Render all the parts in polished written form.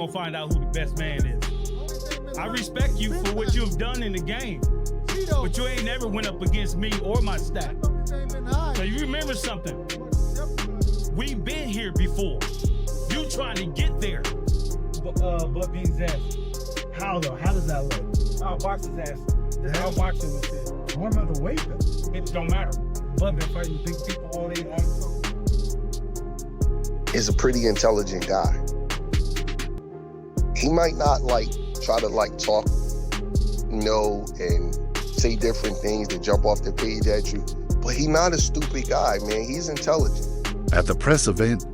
gonna find out who the best man is. I respect you for what you've done in the game, but you ain't never went up against me or my staff. So you remember something? We've been here before. You trying to get there. But being ass. How though? How does that look? I'll box his ass. This is how boxing was said. What about the weight though? It don't matter. Bud been fighting big people all day long. Is a pretty intelligent guy. He might not try to talk, and say different things to jump off the page at you, but he's not a stupid guy, man. He's intelligent. At the press event,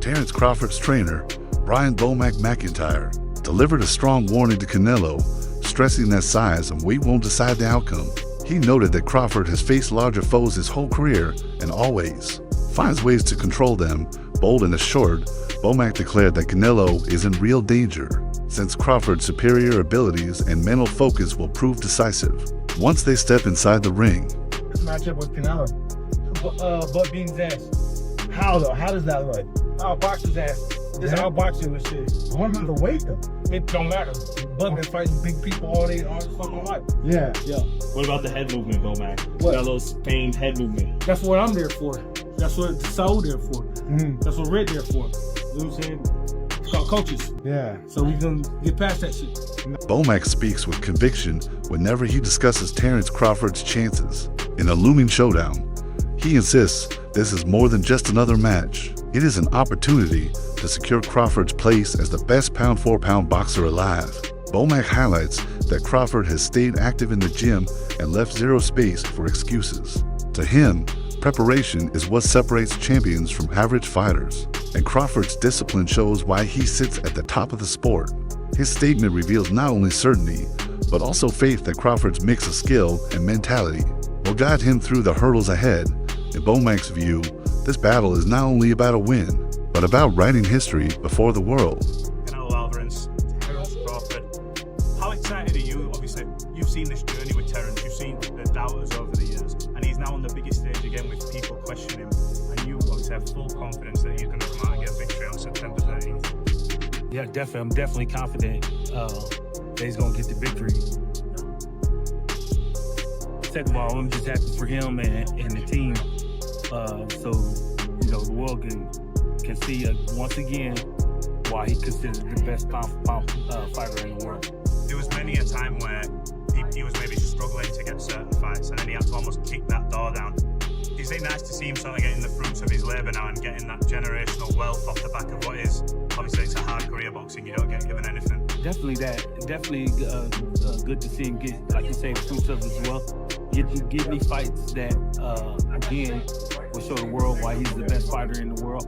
Terence Crawford's trainer, Brian Bomac McIntyre, delivered a strong warning to Canelo, stressing that size and weight won't decide the outcome. He noted that Crawford has faced larger foes his whole career and always finds ways to control them. Bold and assured, Bomac declared that Canelo is in real danger, since Crawford's superior abilities and mental focus will prove decisive once they step inside the ring. This matchup with Canelo. But being ass. How though? How does that look? I'll box his ass. This is how boxing was shit. What about the weight though? It don't matter. Bud been fighting big people all day, all his fucking life. Yeah. What about the head movement, Bomac? What? Got a little Spain head movement. That's what I'm there for. That's what Saul there for. That's what Red there for. You know what I'm saying? It's called coaches. Yeah. So we gonna get past that shit. Bomac speaks with conviction whenever he discusses Terence Crawford's chances in a looming showdown. He insists this is more than just another match. It is an opportunity to secure Crawford's place as the best pound-for-pound boxer alive. Bomac highlights that Crawford has stayed active in the gym and left zero space for excuses. To him, preparation is what separates champions from average fighters, and Crawford's discipline shows why he sits at the top of the sport. His statement reveals not only certainty, but also faith that Crawford's mix of skill and mentality will guide him through the hurdles ahead. In Bomac's view, this battle is not only about a win, but about writing history before the world. Canelo Alvarez, Terence Crawford. How excited are you? Obviously, you've seen this journey with Terence, you've seen the doubters over the years, and he's now on the biggest stage again with people questioning him, and you obviously have full confidence that he's going to come out and get victory on September 13th. Yeah, definitely. I'm definitely confident that he's gonna get the victory. Second of all, I'm just happy for him and the team. So the world can see once again why he considered the best pound fighter in the world. There was many a time where he was maybe struggling to get certain fights, and then he had to almost kick that door down. Is it nice to see him sort of getting the fruits of his labour now and getting that generational wealth off the back of what is, obviously it's a hard career boxing, you don't get given anything. Definitely good to see him get, like you say, the fruits of his wealth. Get these fights that, again, will show the world why he's the best fighter in the world.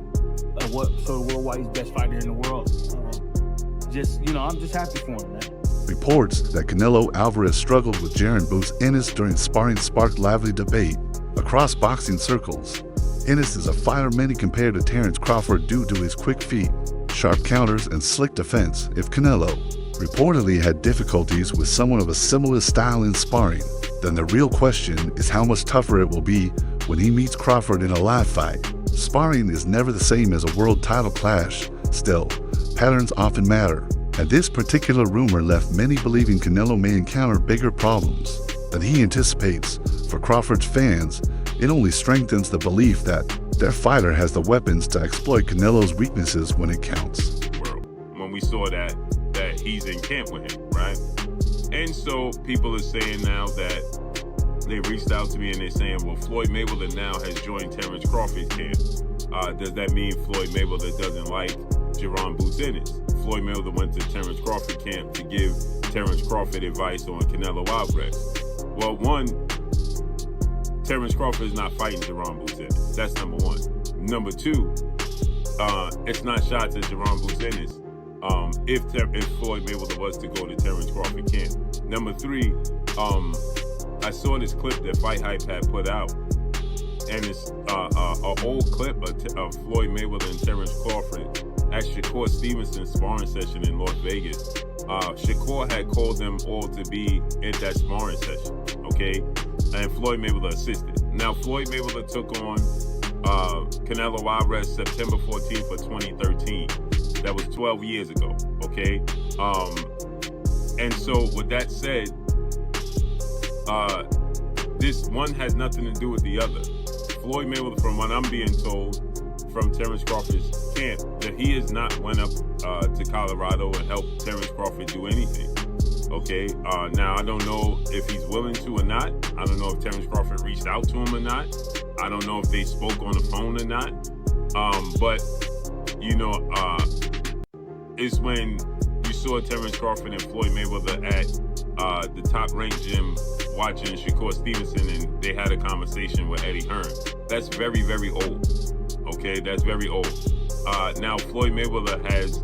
Show the world why he's the best fighter in the world. I'm just happy for him, man. Reports that Canelo Alvarez struggled with Jaron Boots Ennis during sparring sparked lively debate across boxing circles. Ennis is a fighter many compare to Terence Crawford due to his quick feet, sharp counters, and slick defense. If Canelo reportedly had difficulties with someone of a similar style in sparring, then the real question is how much tougher it will be when he meets Crawford in a live fight. Sparring is never the same as a world title clash. Still, patterns often matter, and this particular rumor left many believing Canelo may encounter bigger problems than he anticipates. For Crawford's fans, it only strengthens the belief that their fighter has the weapons to exploit Canelo's weaknesses when it counts. When we saw that he's in camp with him, right? And so people are saying now that they reached out to me and they're saying, well, Floyd Mayweather now has joined Terence Crawford's camp. Does that mean Floyd Mayweather doesn't like Jaron Boots Ennis? Floyd Mayweather went to Terence Crawford camp to give Terence Crawford advice on Canelo Alvarez. Well, one, Terence Crawford is not fighting Jaron Boots Ennis. That's number one. Number two, it's not shots at Jaron Boots Ennis if Floyd Mayweather was to go to Terence Crawford camp. Number three, I saw this clip that Fight Hype had put out, and it's an old clip of Floyd Mayweather and Terence Crawford at Shakur Stevenson's sparring session in Las Vegas. Shakur had called them all to be at that sparring session, okay? And Floyd Mayweather assisted. Now, Floyd Mayweather took on Canelo Alvarez September 14th of 2013. That was 12 years ago. Okay, and so with that said, this one has nothing to do with the other. Floyd Mayweather, from what I'm being told from Terence Crawford's camp, that he has not went up to Colorado and helped Terence Crawford do anything. Okay, now I don't know if he's willing to or not. I don't know if Terence Crawford reached out to him or not. I don't know if they spoke on the phone or not. But you know, it's when you saw Terence Crawford and Floyd Mayweather at the top-ranked gym watching Shakur Stevenson, and they had a conversation with Eddie Hearn. That's very, very old. Okay, that's very old. Now Floyd Mayweather has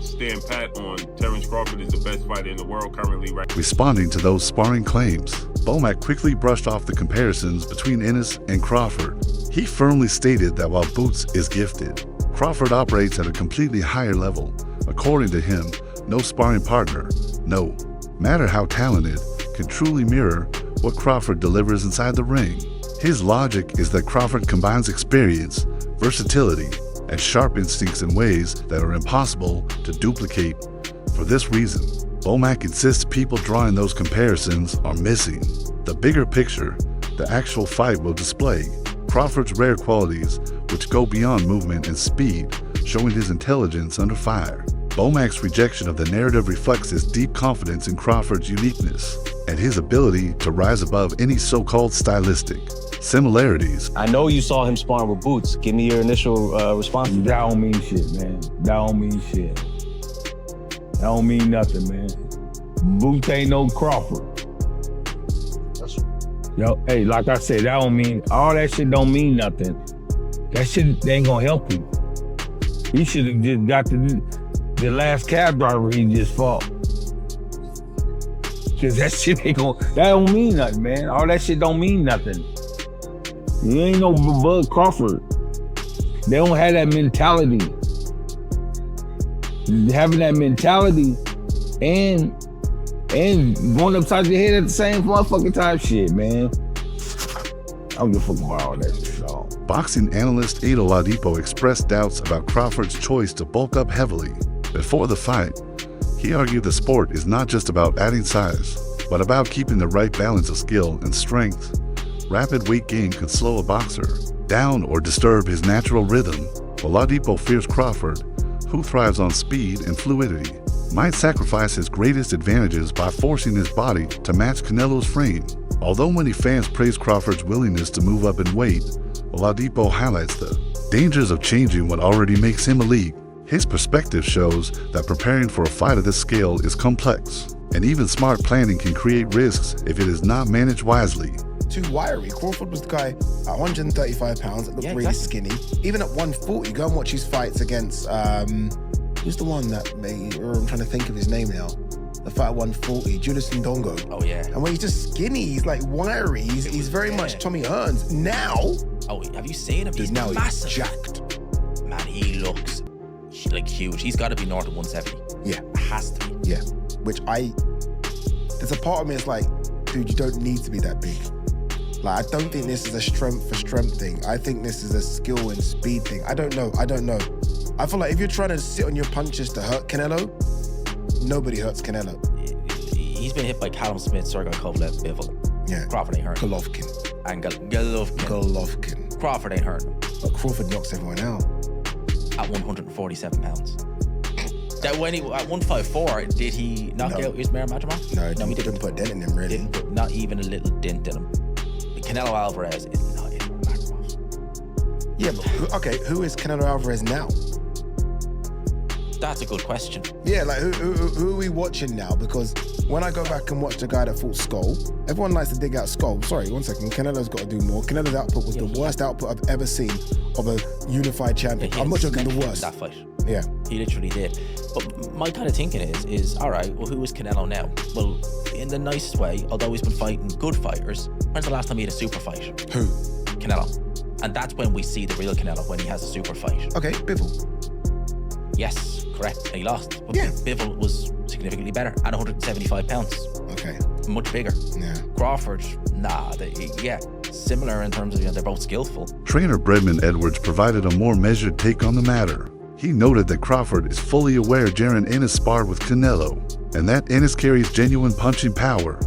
stand pat on Terence Crawford is the best fighter in the world currently. Right. Responding to those sparring claims, Bomac quickly brushed off the comparisons between Ennis and Crawford. He firmly stated that while Boots is gifted, Crawford operates at a completely higher level. According to him, no sparring partner, no matter how talented, can truly mirror what Crawford delivers inside the ring. His logic is that Crawford combines experience, versatility, and sharp instincts in ways that are impossible to duplicate. For this reason, Bomac insists people drawing those comparisons are missing. The bigger picture, the actual fight, will display Crawford's rare qualities, which go beyond movement and speed, showing his intelligence under fire. Bomac's rejection of the narrative reflects his deep confidence in Crawford's uniqueness and his ability to rise above any so-called stylistic similarities. I know you saw him sparring with Boots. Give me your initial response. That don't mean shit, man. That don't mean shit. That don't mean nothing, man. Boots ain't no Crawford. Yo, hey, like I said, that don't mean, all that shit don't mean nothing. That shit ain't gonna help him. He should have just got the last cab driver he just fought. Cause that shit ain't gonna, that don't mean nothing, man. All that shit don't mean nothing. You ain't no Bud Crawford. They don't have that mentality. Having that mentality and going upside your head at the same motherfucking time, shit, man. I don't give a fuck about all that shit, dog. Boxing analyst Edo Ladipo expressed doubts about Crawford's choice to bulk up heavily. Before the fight, he argued the sport is not just about adding size, but about keeping the right balance of skill and strength. Rapid weight gain can slow a boxer down or disturb his natural rhythm, while Ladipo fears Crawford, who thrives on speed and fluidity, might sacrifice his greatest advantages by forcing his body to match Canelo's frame. Although many fans praise Crawford's willingness to move up in weight, Ladipo highlights the dangers of changing what already makes him elite. His perspective shows that preparing for a fight of this scale is complex, and even smart planning can create risks if it is not managed wisely. Too wiry. Crawford was the guy at 135 pounds that looked really skinny. Even at 140, go and watch his fights against, who's the one that made, I'm trying to think of his name now. The fight at 140, Julius Ndongo. Oh yeah. And when he's just skinny, he's like wiry. He's very much Tommy Hearns. Now. Oh, have you seen him? He's now massive. He's jacked. Man, he looks like huge. He's got to be north of 170. Yeah. It has to be. Yeah. There's a part of me that's like, dude, you don't need to be that big. Like, I don't think this is a strength for strength thing. I think this is a skill and speed thing. I don't know. I feel like if you're trying to sit on your punches to hurt Canelo, nobody hurts Canelo. He's been hit by Callum Smith, Sergey Kovalev, Bivol. Yeah. Crawford ain't hurting. Golovkin. And Golovkin. Crawford ain't hurting. But Crawford knocks everyone out. At 147 pounds. That when he at 154, did he knock out Ismail Madrimov? No, he didn't put a dent in him, really. Didn't put not even a little dent in him. Canelo Alvarez is not Ismail Madrimov. Yeah, but who is Canelo Alvarez now? That's a good question. Yeah, like who are we watching now? Because when I go back and watch the guy that fought Skull, everyone likes to dig out Skull. Sorry, one second. Canelo's got to do more. Canelo's output was the worst output I've ever seen of a unified champion. I'm not joking, the worst. That fight. Yeah. He literally did. But my kind of thinking is all right, well, who is Canelo now? Well, in the nicest way, although he's been fighting good fighters, when's the last time he had a super fight? Who? Canelo. And that's when we see the real Canelo, when he has a super fight. Okay, Bivol. Yes, correct. And he lost. But yeah. Bivol was significantly better at 175 pounds. Okay. Much bigger. Yeah. Crawford, similar in terms of, they're both skillful. Trainer Bredman Edwards provided a more measured take on the matter. He noted that Crawford is fully aware Jaron Ennis sparred with Canelo, and that Ennis carries genuine punching power.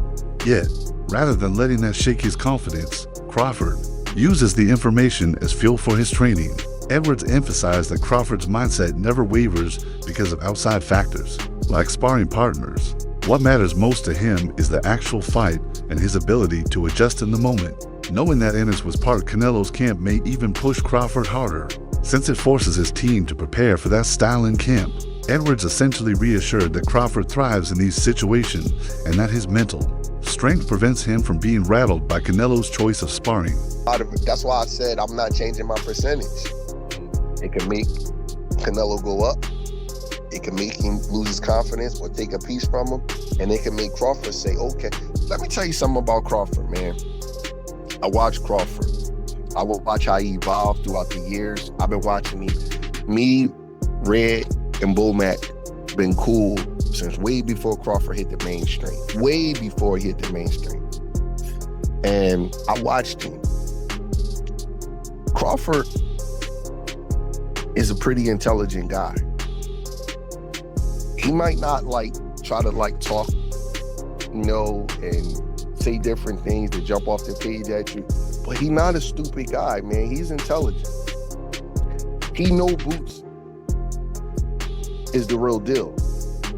Yet, rather than letting that shake his confidence, Crawford uses the information as fuel for his training. Edwards emphasized that Crawford's mindset never wavers because of outside factors, like sparring partners. What matters most to him is the actual fight and his ability to adjust in the moment. Knowing that Ennis was part of Canelo's camp may even push Crawford harder, since it forces his team to prepare for that style in camp. Edwards essentially reassured that Crawford thrives in these situations and that his mental strength prevents him from being rattled by Canelo's choice of sparring. That's why I said I'm not changing my percentage. It can make Canelo go up. It can make him lose his confidence or take a piece from him. And it can make Crawford say, okay, let me tell you something about Crawford, man. I watch Crawford. I will watch how he evolved throughout the years. I've been watching me, Red, and Bull Mac been cool since way before Crawford hit the mainstream. Way before he hit the mainstream. And I watched him. Crawford is a pretty intelligent guy. He might not try to talk, and say different things to jump off the page at you, but he's not a stupid guy, man. He's intelligent. He knows Boots is the real deal.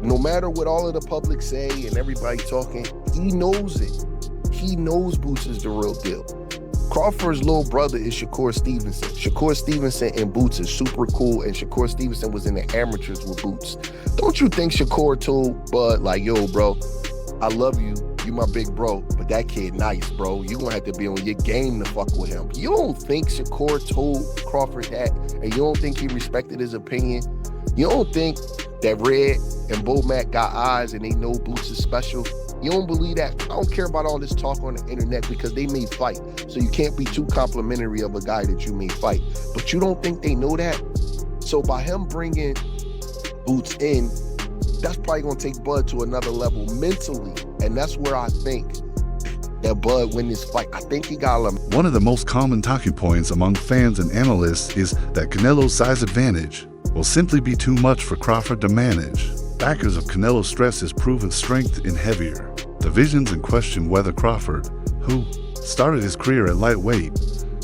No matter what all of the public say and everybody talking, he knows it. He knows Boots is the real deal. Crawford's little brother is Shakur Stevenson. Shakur Stevenson and Boots is super cool, and Shakur Stevenson was in the amateurs with Boots. Don't you think Shakur told Bud, yo, bro, I love you. You my big bro, but that kid nice, bro. You gonna have to be on your game to fuck with him. You don't think Shakur told Crawford that, and you don't think he respected his opinion? You don't think that Red and Bo Mac got eyes and they know Boots is special? You don't believe that? I don't care about all this talk on the internet because they may fight. So you can't be too complimentary of a guy that you may fight. But you don't think they know that? So by him bringing Boots in, that's probably going to take Bud to another level mentally. And that's where I think that Bud win this fight. I think he got him. One of the most common talking points among fans and analysts is that Canelo's size advantage will simply be too much for Crawford to manage. Backers of Canelo stress his proven strength in heavier divisions and question whether Crawford, who started his career at lightweight,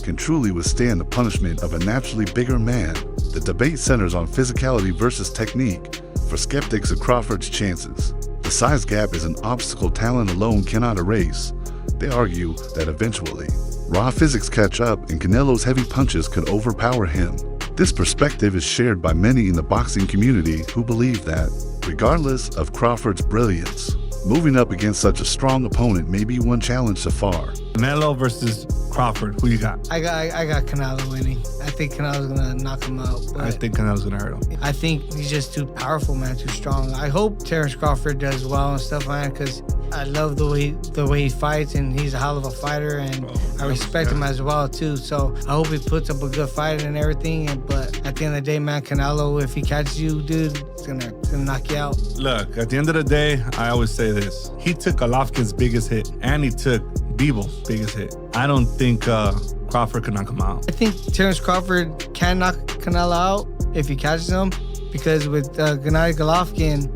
can truly withstand the punishment of a naturally bigger man. The debate centers on physicality versus technique for skeptics of Crawford's chances. The size gap is an obstacle talent alone cannot erase. They argue that eventually, raw physics catch up and Canelo's heavy punches could overpower him. This perspective is shared by many in the boxing community who believe that, regardless of Crawford's brilliance, moving up against such a strong opponent may be one challenge so far. Canelo versus Crawford. Who you got? I got Canelo winning. I think Canelo's gonna knock him out. I think Canelo's gonna hurt him. I think he's just too powerful, man, too strong. I hope Terence Crawford does well and stuff, man, because I love the way he fights, and he's a hell of a fighter, and I respect him as well too. So I hope he puts up a good fight and everything. But at the end of the day, man, Canelo, if he catches you, dude, it's gonna knock you out. Look, at the end of the day, I always say this: he took Golovkin's biggest hit, and he took Bivol' biggest hit. I don't think Crawford could knock him out. I think Terence Crawford can knock Canelo out if he catches him, because with Gennady Golovkin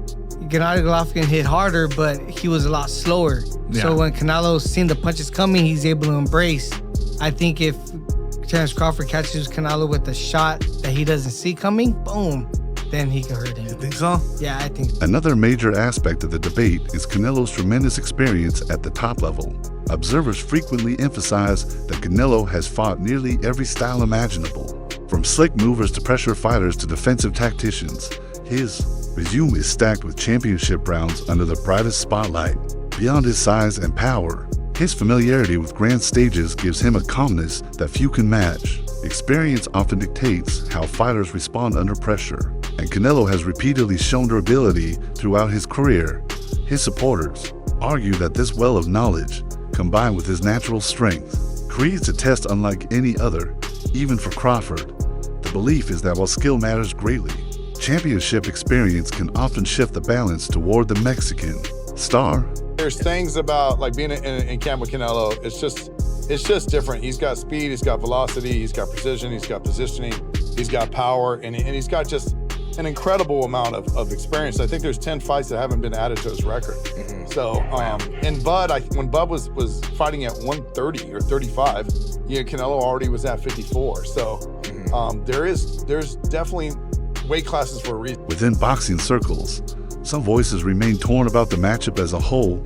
hit harder, but he was a lot slower. Yeah. So when Canelo seen the punches coming, he's able to embrace. I think if Terence Crawford catches Canelo with a shot that he doesn't see coming, boom, then he could hurt him. You think so? Yeah, I think so. Another major aspect of the debate is Canelo's tremendous experience at the top level. Observers frequently emphasize that Canelo has fought nearly every style imaginable. From slick movers to pressure fighters to defensive tacticians, his resume is stacked with championship rounds under the brightest spotlight. Beyond his size and power, his familiarity with grand stages gives him a calmness that few can match. Experience often dictates how fighters respond under pressure, and Canelo has repeatedly shown durability throughout his career. His supporters argue that this well of knowledge, combined with his natural strength, creates a test unlike any other, even for Crawford. The belief is that while skill matters greatly, championship experience can often shift the balance toward the Mexican star. There's things about being in camp with Canelo, it's just different. He's got speed, he's got velocity, he's got precision, he's got positioning, he's got power, and he's got just an incredible amount of experience. I think there's 10 fights that haven't been added to his record. So, and Bud, when Bud was fighting at 130 or 35, Canelo already was at 54. So, there's definitely weight classes for a reason. Within boxing circles, some voices remain torn about the matchup as a whole.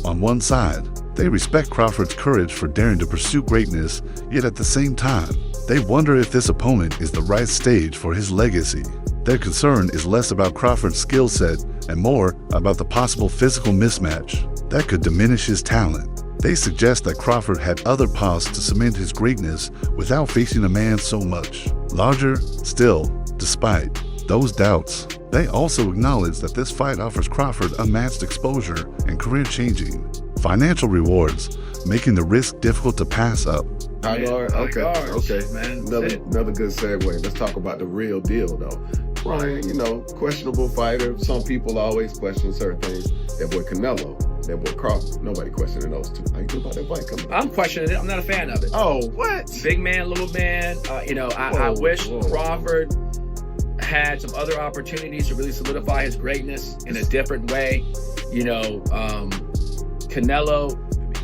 On one side, they respect Crawford's courage for daring to pursue greatness, yet at the same time, they wonder if this opponent is the right stage for his legacy. Their concern is less about Crawford's skill set and more about the possible physical mismatch that could diminish his talent. They suggest that Crawford had other paths to cement his greatness without facing a man so much larger. Still, despite those doubts, they also acknowledge that this fight offers Crawford unmatched exposure and career-changing financial rewards, making the risk difficult to pass up. Okay, man. Another good segue. Let's talk about the real deal, though. Ryan, questionable fighter. Some people always question certain things. That boy Canelo, that boy Crawford. Nobody questioning those two. How you feel about that fight coming up? I'm questioning it. I'm not a fan of it. Oh, what? Big man, little man. I wish Crawford had some other opportunities to really solidify his greatness in a different way. Canelo,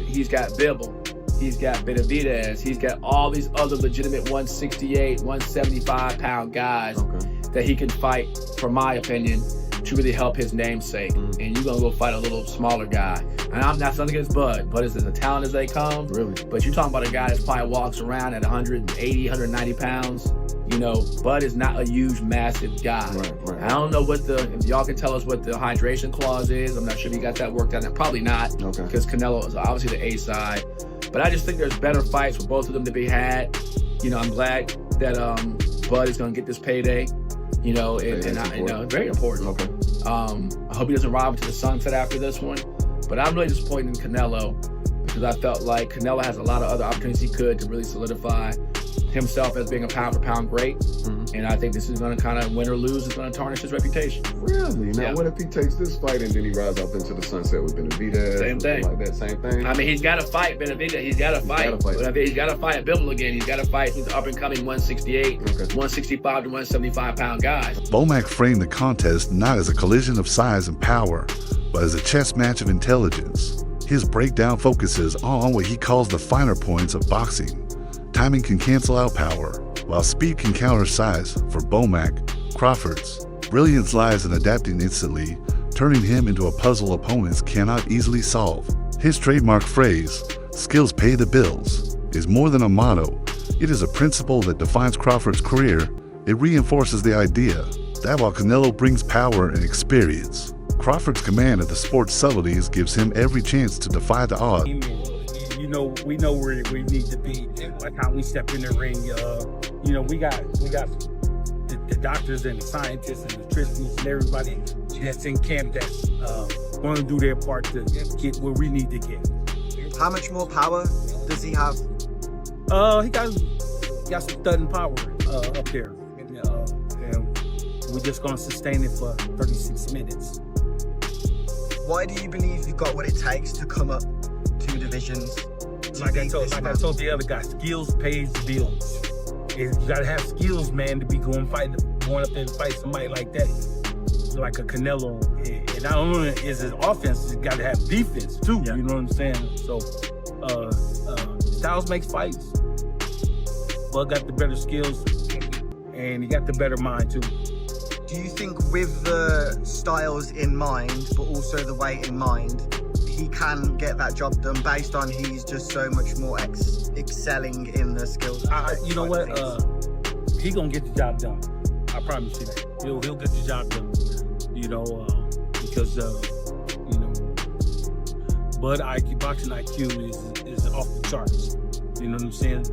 he's got Bibble. He's got Benavidez. He's got all these other legitimate 168, 175-pound guys that he can fight, for my opinion, to really help his namesake. And you're going to go fight a little smaller guy. And I'm not something against Bud. Bud is as a talent as they come. Really? But you're talking about a guy that probably walks around at 180, 190 pounds. Bud is not a huge, massive guy. Right. I don't know if y'all can tell us what the hydration clause is. I'm not sure if you got that worked out. Probably not, because Canelo is obviously the A side. But I just think there's better fights for both of them to be had. I'm glad that Bud is going to get this payday. Very important. I hope he doesn't rob it to the sunset after this one. But I'm really disappointed in Canelo because I felt like Canelo has a lot of other opportunities he could to really solidify himself as being a pound-for-pound great. And I think this is going to kind of, win or lose, is going to tarnish his reputation. Really? Now, what if he takes this fight and then he rides off into the sunset with Benavidez? Same thing. Like that, same thing? I mean, he's got to fight Benavidez. He's got to fight. He's got to fight Bibble again. He's got to fight these up-and-coming 168, 165 to 175-pound guys. Bomac framed the contest not as a collision of size and power, but as a chess match of intelligence. His breakdown focuses on what he calls the finer points of boxing. Timing can cancel out power, while speed can counter size. For Bomac, Crawford's brilliance lies in adapting instantly, turning him into a puzzle opponents cannot easily solve. His trademark phrase, "skills pay the bills," is more than a motto. It is a principle that defines Crawford's career. It reinforces the idea that while Canelo brings power and experience, Crawford's command of the sport's subtleties gives him every chance to defy the odds. We know where we need to be. Like how we step in the ring. We got the doctors and the scientists and the nutritionists and everybody that's in camp that's going to do their part to get where we need to get. How much more power does he have? He got some thudding power up there. And we're just going to sustain it for 36 minutes. Why do you believe you've got what it takes to come up 2 divisions? Like I told the other guy, skills pays the bills. You gotta have skills, man, to be going up there and fight somebody like that, like a Canelo. And not only is his offense, he's got to have defense too. Yeah. You know what I'm saying? So, styles makes fights. Bud got the better skills, and he got the better mind too. Do you think, with the styles in mind, but also the weight in mind, he can get that job done based on he's just so much more excelling in the skills? You know what? He gonna get the job done. I promise you that. He'll get the job done. Because Bud boxing IQ is off the charts. You know what I'm saying?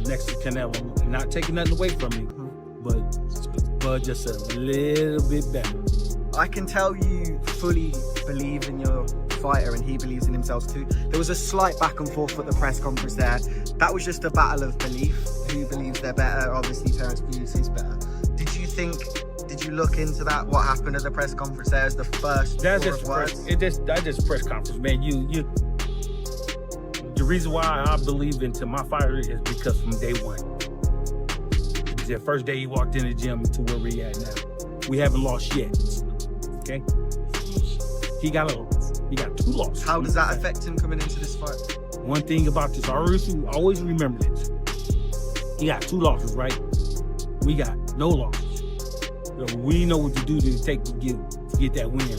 Next to Canelo, not taking nothing away from him, but Bud just a little bit better. I can tell you fully believe in your fighter and he believes in himself too. There was a slight back and forth at the press conference there. That was just a battle of belief. Who believes they're better? Obviously Terence believes he's better. Did you look into that? What happened at the press conference there as the first that's just press conference, man. The reason why I believe into my fighter is because from day one. The first day he walked in the gym to where we at now. We haven't lost yet. Okay? He got a loss. He got 2 losses. How does that affect him coming into this fight? One thing about this, I always remember this. He got 2 losses, right? We got no losses. So we know what to do to get that win.